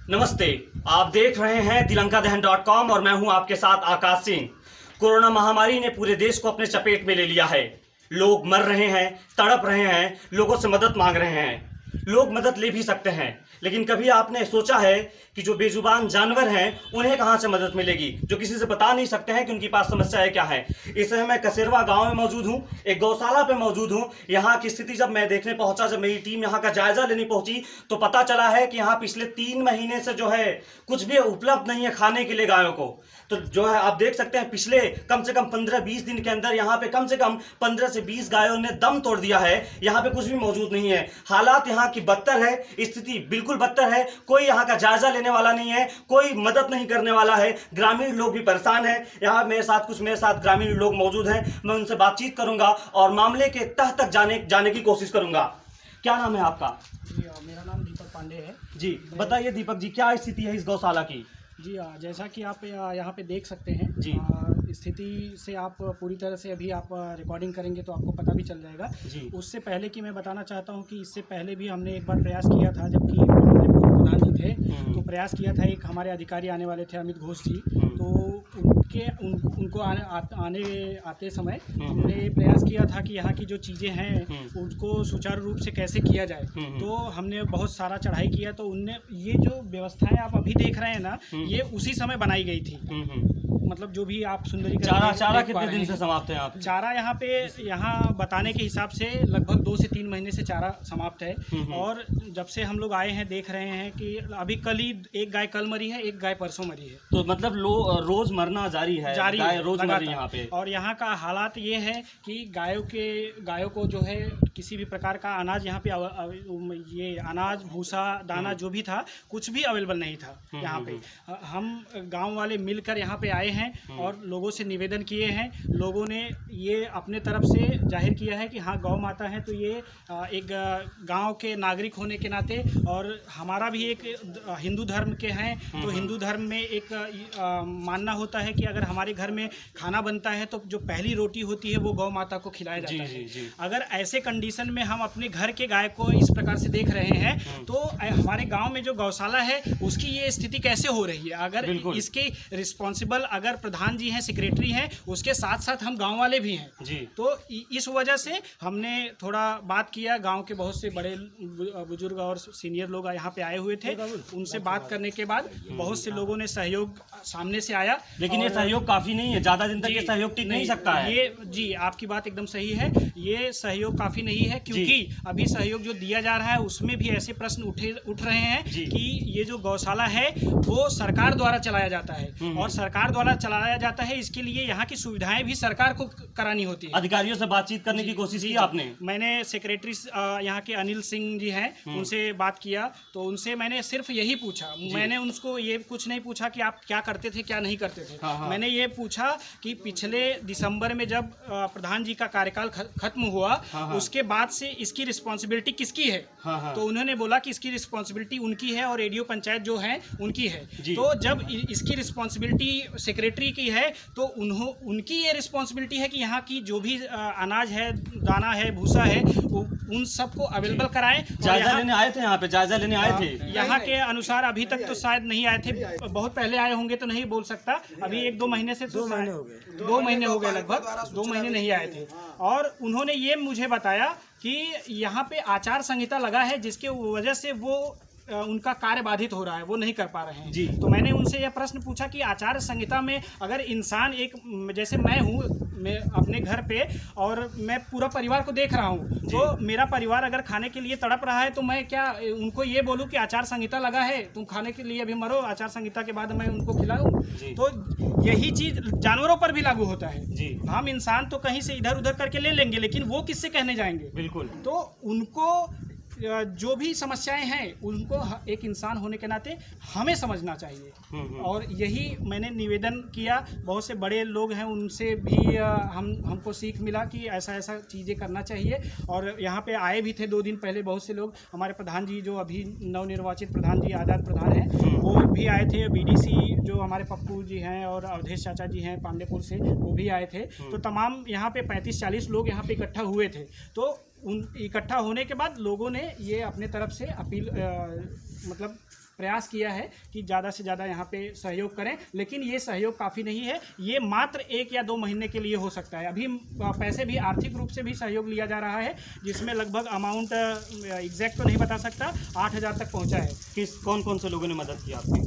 नमस्ते, आप देख रहे हैं दिलंकादहन.com और मैं हूं आपके साथ आकाश सिंह। कोरोना महामारी ने पूरे देश को अपने चपेट में ले लिया है। लोग मर रहे हैं, तड़प रहे हैं, लोगों से मदद मांग रहे हैं। लोग मदद ले भी सकते हैं, लेकिन कभी आपने सोचा है कि जो बेजुबान जानवर हैं उन्हें कहां से मदद मिलेगी, जो किसी से बता नहीं सकते हैं कि उनकी पास समस्या है क्या है। इस समय मैं कसेरवा गांव में मौजूद हूं, एक गौशाला पे मौजूद हूं। यहां की स्थिति जब मैं देखने पहुंचा, जब मेरी टीम यहां का जायजा लेने पहुंची, तो पता चला है कि यहां पिछले 3 महीने से जो है कुछ भी उपलब्ध नहीं है खाने के लिए गायों को। तो जो है आप देख सकते हैं, पिछले कम से कम 15-20 दिन के अंदर यहाँ पे कम से कम 15 से 20 गायों ने दम तोड़ दिया है। यहाँ पे कुछ भी मौजूद नहीं है। हालात यहाँ की बदतर है, स्थिति बिल्कुल बदतर है। कोई यहाँ का जायजा लेने वाला नहीं है, कोई मदद नहीं करने वाला है। ग्रामीण लोग भी परेशान हैं। यहाँ मेरे साथ ग्रामीण लोग मौजूद हैं। मैं उनसे बातचीत करूंगा और मामले के तह तक जाने की कोशिश करूंगा। क्या नाम है आपका? जी मेरा नाम दीपक पांडे है। जी बताइए दीपक जी, क्या स्थिति है इस गौशाला की? जी जैसा कि आप यहाँ पे देख सकते हैं जी। स्थिति से आप पूरी तरह से अभी आप रिकॉर्डिंग करेंगे तो आपको पता भी चल जाएगा। जी। उससे पहले कि मैं बताना चाहता हूँ कि इससे पहले भी हमने एक बार प्रयास किया था, जबकि हमारे पूर्व प्रधान जी थे, तो प्रयास किया था। एक हमारे अधिकारी आने वाले थे, अमित घोष जी, तो उनको आते समय हमने प्रयास किया था कि यहाँ की जो चीज़ें हैं उनको सुचारू रूप से कैसे किया जाए। तो हमने बहुत सारा चढ़ाई किया, तो उनने ये जो व्यवस्थाएं आप अभी देख रहे हैं ना, ये उसी समय बनाई गई थी। मतलब जो भी आप सुंदरी चारा कितने दिन से समाप्त है यहाँ पे? चारा यहाँ बताने के हिसाब से लगभग 2 से 3 महीने से चारा समाप्त है। और जब से हम लोग आए हैं देख रहे हैं कि अभी कल ही एक गाय कल मरी है, एक गाय परसों मरी है। तो मतलब रोज मरना जारी है रोज मर रही यहाँ पे। और यहाँ का हालात ये है कि गायों को जो है किसी भी प्रकार का अनाज यहाँ पे ये अनाज भूसा दाना जो भी था कुछ भी अवेलेबल नहीं था यहाँ पे। हम गांव वाले मिलकर यहाँ पे आए हैं और लोगों से निवेदन किए हैं। लोगों ने ये अपने तरफ से जाहिर किया है कि हाँ गौ माता है, तो ये एक गांव के नागरिक होने के नाते, और हमारा भी एक हिंदू धर्म के हैं, तो हिंदू धर्म में एक मानना होता है कि अगर हमारे घर में खाना बनता है तो जो पहली रोटी होती है वो गौ माता को खिलाया जाता है। जी। अगर ऐसे कंडीशन में हम अपने घर के गाय को इस प्रकार से देख रहे हैं तो हमारे गांव में जो गौशाला है उसकी ये स्थिति कैसे हो रही है? अगर इसके रिस्पॉन्सिबल अगर प्रधान जी हैं, सेक्रेटरी हैं, उसके साथ साथ हम गांव वाले भी हैं जी। तो इस वजह से हमने थोड़ा बात किया। गांव के बहुत से बड़े बुजुर्ग और सीनियर लोग यहाँ पे आए हुए थे। उनसे बात करने के बाद बहुत से लोगों ने सहयोग सामने से आया, लेकिन ये सहयोग काफी नहीं है। ज्यादा दिन तक ये सहयोग टिक नहीं सकता है। ये जी आपकी बात एकदम सही है, ये सहयोग काफी नहीं है, क्योंकि अभी सहयोग जो दिया जा रहा है उसमें भी ऐसे प्रश्न उठ रहे हैं कि ये जो गौशाला है वो सरकार द्वारा चलाया जाता है, और सरकार द्वारा चलाया जाता है, इसके लिए यहाँ की सुविधाएं भी सरकार को करानी होती है। अधिकारियों से बातचीत करने की कोशिश की आपने? मैंने सेक्रेटरी यहाँ के अनिल सिंह जी हैं, उनसे बात किया, तो उनसे मैंने सिर्फ यही पूछा। मैंने उनको ये कुछ नहीं पूछा कि आप क्या करते थे क्या नहीं करते थे। मैंने ये पूछा कि पिछले दिसंबर में जब प्रधान जी का कार्यकाल खत्म हुआ, उसके बाद से इसकी रिस्पॉन्सिबिलिटी किसकी है? तो उन्होंने बोला कि इसकी रिस्पॉन्सिबिलिटी उनकी है और रेडियो पंचायत जो है उनकी है। तो जब इसकी रिस्पॉन्सिबिलिटी सेक्रेटरी की है तो उनकी ये रिस्पॉन्सिबिलिटी है कि यहाँ की जो भी अनाज है, दाना है, भूसा है, उन सबको अवेलेबल कराएं। जायजा लेने आए थे यहाँ पे? जायजा लेने आए थे? यहाँ के अनुसार अभी तक तो शायद नहीं आए थे, बहुत पहले आए होंगे तो नहीं बोल सकता। अभी 1-2 महीने से 2 महीने हो गए, लगभग 2 महीने नहीं आए थे। और उन्होंने ये मुझे बताया कि यहाँ पे आचार संहिता लगा है, जिसके वजह से वो उनका कार्य बाधित हो रहा है, वो नहीं कर पा रहे हैं जी। तो मैंने उनसे यह प्रश्न पूछा कि आचार संहिता में अगर इंसान एक जैसे मैं हूँ, मैं अपने घर पे और मैं पूरा परिवार को देख रहा हूँ, तो मेरा परिवार अगर खाने के लिए तड़प रहा है तो मैं क्या उनको ये बोलूँ कि आचार संहिता लगा है, तुम खाने के लिए अभी मरो, आचार संहिता के बाद मैं उनको खिलाऊँ? तो यही चीज़ जानवरों पर भी लागू होता है जी। हम इंसान तो कहीं से इधर उधर करके ले लेंगे, लेकिन वो किससे कहने जाएंगे? बिल्कुल। तो उनको जो भी समस्याएं हैं उनको एक इंसान होने के नाते हमें समझना चाहिए। और यही मैंने निवेदन किया। बहुत से बड़े लोग हैं, उनसे भी हमको सीख मिला कि ऐसा ऐसा चीज़ें करना चाहिए। और यहाँ पे आए भी थे 2 दिन पहले बहुत से लोग। हमारे प्रधान जी जो अभी नवनिर्वाचित प्रधान जी, आज़ाद प्रधान हैं, वो भी आए थे। बीडीसी जो हमारे पप्पू जी हैं और अवधेश चाचा जी हैं पांडेपुर से, वो भी आए थे। तो तमाम यहाँ पे 35-40 लोग यहाँ पे इकट्ठा हुए थे। तो उन इकट्ठा होने के बाद लोगों ने ये अपने तरफ से अपील मतलब प्रयास किया है कि ज़्यादा से ज़्यादा यहाँ पे सहयोग करें, लेकिन ये सहयोग काफ़ी नहीं है। ये मात्र 1 या 2 महीने के लिए हो सकता है। अभी पैसे भी आर्थिक रूप से भी सहयोग लिया जा रहा है, जिसमें लगभग अमाउंट एग्जैक्ट तो नहीं बता सकता, 8,000 तक पहुँचा है। कौन कौन से लोगों ने मदद की आपकी?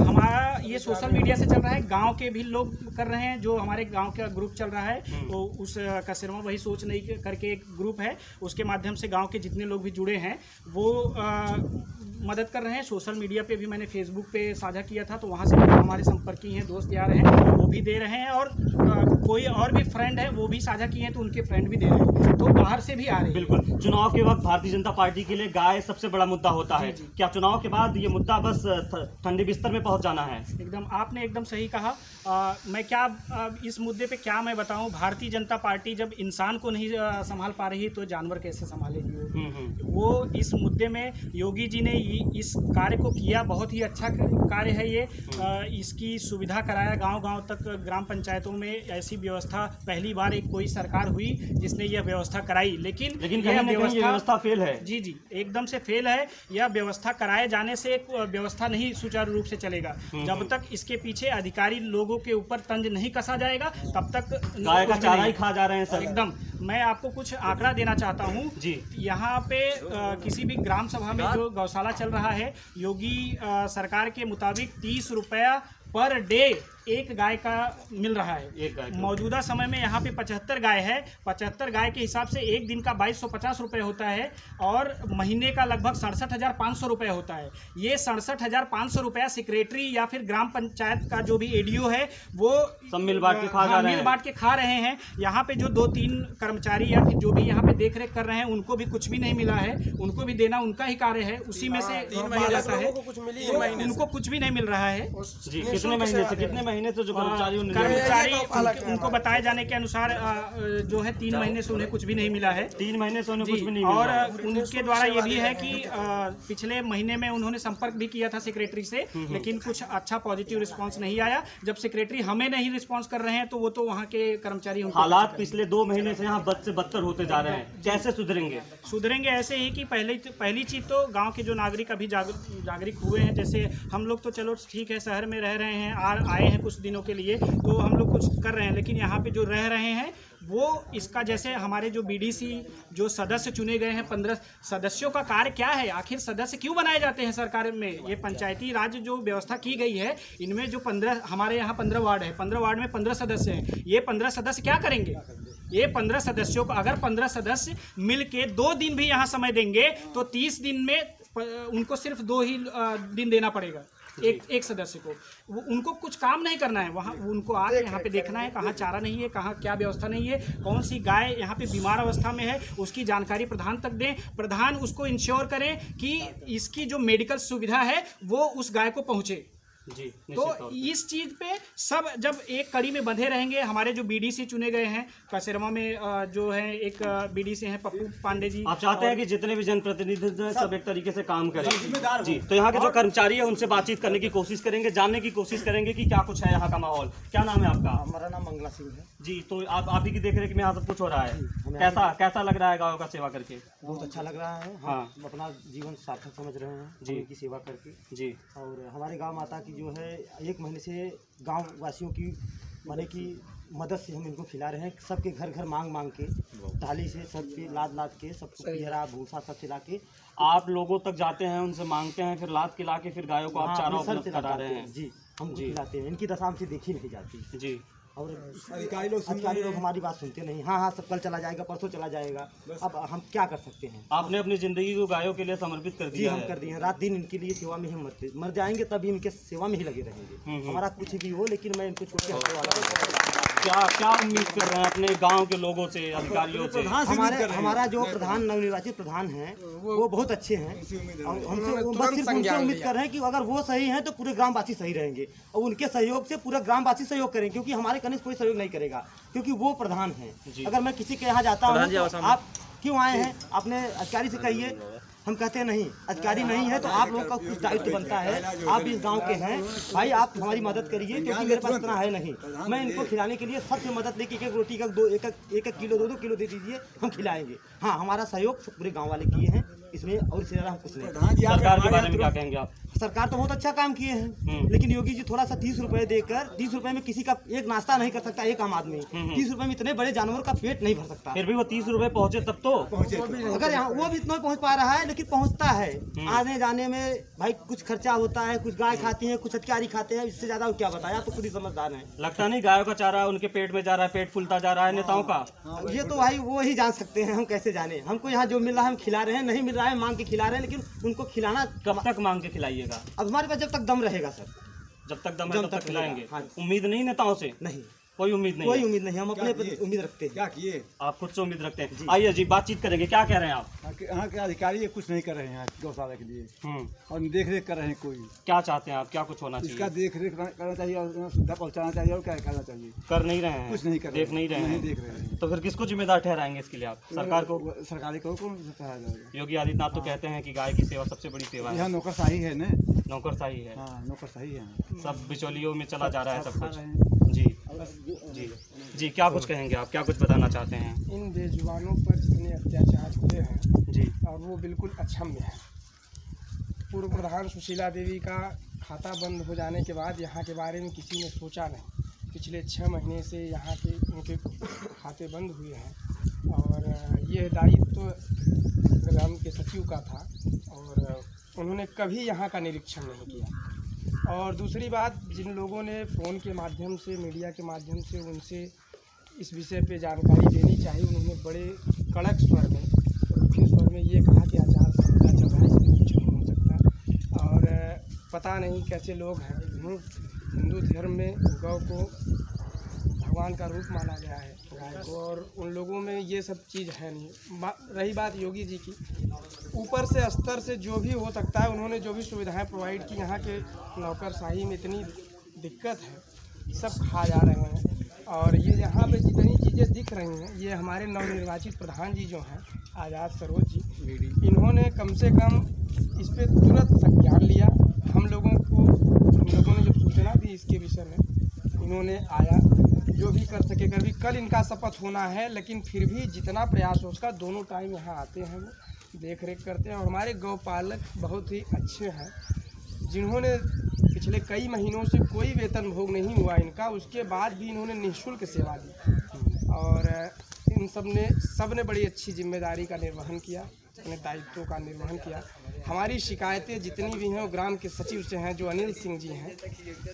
हमारा ये सोशल मीडिया से चल रहा है, गांव के भी लोग कर रहे हैं, जो हमारे गांव का ग्रुप चल रहा है, तो उस कसेरवा वही सोच नहीं करके एक ग्रुप है, उसके माध्यम से गांव के जितने लोग भी जुड़े हैं वो मदद कर रहे हैं। सोशल मीडिया पे भी मैंने फेसबुक पे साझा किया था, तो वहाँ से भी हमारे संपर्की हैं, दोस्त यार हैं, वो भी दे रहे हैं, और कोई और भी फ्रेंड है वो भी साझा किए हैं, तो उनके फ्रेंड भी दे रहे हैं, तो बाहर से भी आ रहे हैं। बिल्कुल, चुनाव के वक्त भारतीय जनता पार्टी के लिए गाय सबसे बड़ा मुद्दा होता है। क्या चुनाव के बाद ये मुद्दा बस ठंडे बिस्तर में पहुंच जाना है? एकदम, आपने एकदम सही कहा। मैं क्या इस मुद्दे पे क्या मैं बताऊं, भारतीय जनता पार्टी जब इंसान को नहीं संभाल पा रही तो जानवर कैसे संभालेगी वो इस मुद्दे में योगी जी ने इस कार्य को किया, बहुत ही अच्छा कार्य है ये। इसकी सुविधा कराया, गांव-गांव तक ग्राम पंचायतों में ऐसी व्यवस्था पहली बार एक कोई सरकार हुई जिसने यह व्यवस्था कराई, लेकिन यह व्यवस्था फेल है। जी, एकदम से फेल है। यह व्यवस्था कराए जाने से एक व्यवस्था नहीं सुचारू रूप से चलेगा। जब तक इसके पीछे अधिकारी लोगों के ऊपर तंज नहीं कसा जाएगा तब तक गाय का चारा ही खा जा रहे हैं सर। एकदम, मैं आपको कुछ आंकड़ा देना चाहता हूँ जी। यहाँ पे किसी भी ग्राम सभा में जो गौशाला चल रहा है, योगी सरकार के मुताबिक 30 रुपया पर डे एक गाय का मिल रहा है। एक गाय मौजूदा समय में यहाँ पे 75 गाय है। 75 गाय के हिसाब से एक दिन का 2250 रुपये होता है, और महीने का लगभग 67,500 रुपये होता है। ये 67,500 रुपया सेक्रेटरी या फिर ग्राम पंचायत का जो भी एडीओ है वो सब मिल बांट के खा मिल बांट के खा रहे हैं। यहाँ पे जो 2-3 कर्मचारी या फिर जो भी यहाँ पे देख रेख कर रहे हैं उनको भी कुछ भी नहीं मिला है, उनको भी देना उनका ही कार्य है, उसी में से जाता है, उनको कुछ भी नहीं मिल रहा है। कितने महीने से जो कर्मचारी उनको बताए जाने के अनुसार जो है 3 महीने से उन्हें कुछ भी नहीं मिला है। 3 महीने से उन्हें कुछ भी नहीं मिला। और उनके द्वारा ये भी है कि पिछले महीने में उन्होंने संपर्क भी किया था सेक्रेटरी से, लेकिन कुछ अच्छा पॉजिटिव रिस्पांस नहीं आया। जब सेक्रेटरी हमें नहीं रिस्पांस कर रहे हैं तो वो तो वहाँ के कर्मचारी, हालात पिछले 2 महीने से यहाँ बद से बदतर होते जा रहे हैं। कैसे सुधरेंगे? ऐसे ही कि पहली चीज तो गाँव के जो नागरिक अभी जागरूक हुए हैं, जैसे हम लोग तो चलो ठीक है शहर में रह रहे हैं, आए हैं कुछ दिनों के लिए, तो हम लोग कुछ कर रहे हैं, लेकिन यहाँ पे जो रह रहे हैं वो इसका, जैसे हमारे जो बीडीसी जो सदस्य चुने गए हैं, 15 सदस्यों का कार्य क्या है, आखिर सदस्य क्यों बनाए जाते हैं सरकार में? ये पंचायती राज जो व्यवस्था की गई है, इनमें जो 15 हमारे यहाँ 15 वार्ड है, 15 वार्ड में 15 सदस्य हैं। ये 15 सदस्य क्या करेंगे? ये 15 सदस्यों को अगर 15 सदस्य मिल के 2 दिन भी यहाँ समय देंगे तो 30 दिन में उनको सिर्फ 2 ही दिन देना पड़ेगा एक सदस्य को। उनको कुछ काम नहीं करना है, वहाँ उनको आके यहाँ पे देखना है कहाँ चारा नहीं है, कहाँ क्या व्यवस्था नहीं है, कौन सी गाय यहाँ पे बीमार अवस्था में है, उसकी जानकारी प्रधान तक दें। प्रधान उसको इंश्योर करें कि इसकी जो मेडिकल सुविधा है वो उस गाय को पहुँचे। जी, तो इस चीज पे सब जब एक कड़ी में बंधे रहेंगे, हमारे जो बीडीसी चुने गए हैं कसेरवा में जो है एक बीडीसी हैं पप्पू पांडे जी, आप चाहते हैं कि जितने भी जनप्रतिनिधि सब एक तरीके से काम करें। जी, तो यहाँ के जो कर्मचारी है उनसे बातचीत करने की कोशिश करेंगे, जानने की कोशिश करेंगे कि क्या कुछ है यहाँ का माहौल। क्या नाम है आपका? हमारा नाम मंगला सिंह है जी। तो आप ही की देख रेख में यहाँ सब कुछ हो रहा है, कैसा लग रहा है गायों का सेवा करके? बहुत अच्छा लग रहा है। हम अपना जीवन सार्थक समझ रहे हैं जी की सेवा करके जी। और हमारे गाँव माता की जो है 1 महीने से गांव वासियों की माने की मदद से हम इनको खिला रहे हैं। सबके घर घर मांग के थाली से सबके लाद के सबको पिहरा भूसा सब खिला के आप लोगों तक जाते हैं, उनसे मांगते हैं, फिर लाद के ला के फिर गायों को आप चारा उपलब्ध करा रहे हैं जी। हम खिलाते हैं, इनकी दशा हमसे देखी नहीं जाती जी। और अधिकारी लोग हमारी बात सुनते नहीं। हाँ सब कल चला जाएगा, परसों चला जाएगा, अब हम क्या कर सकते हैं? आपने अपनी जिंदगी को गायों के लिए समर्पित कर दिया? जी, हम कर दिए हैं। रात दिन इनके लिए सेवा में ही मर जाएंगे, तभी इनके सेवा में ही लगे रहेंगे। हमारा कुछ भी हो, लेकिन मैं इनको छोड़ के हटने वाला। क्या उम्मीद कर रहे हैं अपने गांव के लोगों से, अधिकारियों से? हमारा जो प्रधान नवनिर्वाचित प्रधान हैं वो बहुत अच्छे हैं, और हमसे बस सिर्फ उनसे उम्मीद कर रहे हैं कि अगर वो सही हैं तो पूरे ग्रामवासी सही रहेंगे, और उनके सहयोग से पूरा ग्रामवासी सहयोग करेंगे, क्योंकि हमारे कनिष्ठ कोई सहयोग नहीं करेगा, क्योंकि वो प्रधान हैं। अगर मैं किसी के यहाँ जाता हूँ तो आप क्यों आए हैं, आपने अधिकारी से कहिए, हम कहते हैं नहीं अधिकारी नहीं है, तो आप लोगों का कुछ दायित्व बनता है, आप इस गांव के हैं भाई, आप हमारी मदद करिए, क्योंकि मेरे पास इतना है नहीं। मैं इनको खिलाने के लिए सबसे मदद लेके एक रोटी का 1 किलो 2 किलो दे दीजिए, हम खिलाएंगे। हाँ, हमारा सहयोग पूरे गाँव वाले किए हैं इसमें, और इससे ज़्यादा हम कुछ नहीं। सरकार के बारे में क्या कहेंगे आप? सरकार तो बहुत अच्छा काम किए हैं, लेकिन योगी जी थोड़ा सा 30 रुपए देकर 30 रुपए में किसी का एक नाश्ता नहीं कर सकता एक आम आदमी। 30 रुपए में इतने बड़े जानवर का पेट नहीं भर सकता। फिर भी वो 30 रुपए पहुंचे तब तो पहुंचे अगर यहाँ वो भी इतना पहुंच पा रहा है, लेकिन पहुंचता है। आने जाने में भाई कुछ खर्चा होता है, कुछ गाय खाती है, कुछ हथियारी खाते हैं, इससे ज्यादा क्या बताया, तो खुद ही समझदार है। लगता नहीं गायों का चारा उनके पेट में जा रहा है, पेट फूलता जा रहा है नेताओं का। ये तो भाई वो ही जान सकते हैं, हम कैसे जाने। हमको यहाँ जो मिल रहा है हम खिला रहे हैं, नहीं मिल रहा है मांग के खिला रहे हैं, लेकिन उनको खिलाना कब तक मांग के खिलाइएगा? अब हमारे पास जब तक दम रहेगा सर, जब तक दम है तब तक खिलाएंगे। हाँ। उम्मीद नहीं नेताओं से? नहीं, कोई उम्मीद नहीं? कोई उम्मीद नहीं, हम अपने पर उम्मीद रखते हैं। क्या किए? आप खुद से उम्मीद रखते हैं? आइए जी बातचीत करेंगे। क्या कह रहे हैं आप? यहाँ के अधिकारी कुछ नहीं कर रहे हैं गौशाला के लिए, और देख रेख कर रहे हैं। कोई क्या चाहते हैं आप, क्या कुछ होना चाहिए? इसका देख रेख करना चाहिए और सुविधा पहुँचाना चाहिए, और क्या करना चाहिए। कर नहीं रहे हैं, कुछ नहीं कर रहे, देख नहीं रहे हैं। देख रहे हैं तो फिर किसको जिम्मेदार ठहराएंगे इसके लिए आप? सरकार को? सरकारी को कौन ठहराया जाएगा? योगी आदित्यनाथ तो कहते हैं कि गाय की सेवा सबसे बड़ी सेवा है। यहाँ नौकरशाही है ना, नौकरशाही है। हाँ नौकरशाही है, सब बिचौलियों में चला जा रहा है सब खा कुछ। रहे हैं। जी जी जी, क्या कुछ कहेंगे आप, क्या कुछ बताना चाहते हैं? इन बेजुबानों पर जितने अत्याचार हुए हैं जी, और वो बिल्कुल अक्षम्य है। पूर्व प्रधान सुशीला देवी का खाता बंद हो जाने के बाद यहाँ के बारे में किसी ने सोचा नहीं। पिछले 6 महीने से यहाँ के उनके खाते बंद हुए हैं, और ये दायित्व ग्राम के सचिव का था, और उन्होंने कभी यहाँ का निरीक्षण नहीं किया। और दूसरी बात, जिन लोगों ने फ़ोन के माध्यम से, मीडिया के माध्यम से उनसे इस विषय पे जानकारी देनी चाहिए, उन्होंने बड़े कड़क स्वर में, रुखे स्वर में ये कहा कि आचार संहिता चल रहा है, इसमें कुछ नहीं हो सकता। और पता नहीं कैसे लोग हैं। हिंदू धर्म में गौ को भगवान का रूप माना गया है, गाय को, और उन लोगों में ये सब चीज़ है नहीं। रही बात योगी जी की, ऊपर से स्तर से जो भी हो सकता है, उन्होंने जो भी सुविधाएं प्रोवाइड की, यहाँ के नौकरशाही में इतनी दिक्कत है, सब खा जा रहे हैं। और ये यहाँ पे जितनी चीज़ें दिख रही हैं, ये हमारे नवनिर्वाचित प्रधान जी जो हैं आज़ाद सरोज जी, इन्होंने कम से कम इस पर तुरंत संज्ञान लिया। हम लोगों ने जब सूचना दी इसके विषय में, इन्होंने आया, जो भी कर सके कर भी। कल इनका शपथ होना है, लेकिन फिर भी जितना प्रयास हो उसका, दोनों टाइम यहाँ आते हैं, वो देख रेख करते हैं। और हमारे गौपालक बहुत ही अच्छे हैं, जिन्होंने पिछले कई महीनों से कोई वेतन भोग नहीं हुआ इनका, उसके बाद भी इन्होंने निःशुल्क सेवा दी। और इन सब ने बड़ी अच्छी जिम्मेदारी का निर्वहन किया, अपने दायित्वों का निर्वहन किया। हमारी शिकायतें जितनी भी हैं वो ग्राम के सचिव से हैं, जो अनिल सिंह जी हैं।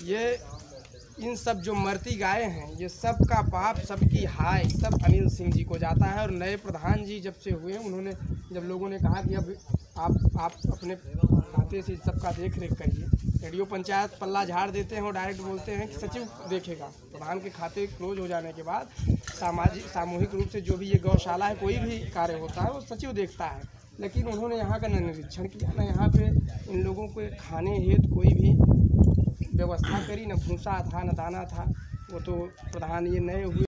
ये इन सब जो मरती गाय हैं, ये सब का पाप, सबकी हाय सब अनिल सिंह जी को जाता है। और नए प्रधान जी जब से हुए, उन्होंने जब लोगों ने कहा कि अब आप अपने खाते से सबका देख रेख करिए, रेडियो पंचायत पल्ला झाड़ देते हैं और डायरेक्ट बोलते हैं कि सचिव देखेगा। प्रधान के खाते क्लोज हो जाने के बाद सामूहिक रूप से जो भी ये गौशाला है, कोई भी कार्य होता है, वो सचिव देखता है। लेकिन उन्होंने यहाँ का न निरीक्षण किया, न यहाँ पे इन लोगों को खाने हेतु कोई भी व्यवस्था करी, न भूसा था न दाना था। वो तो प्रधान ये नए हुए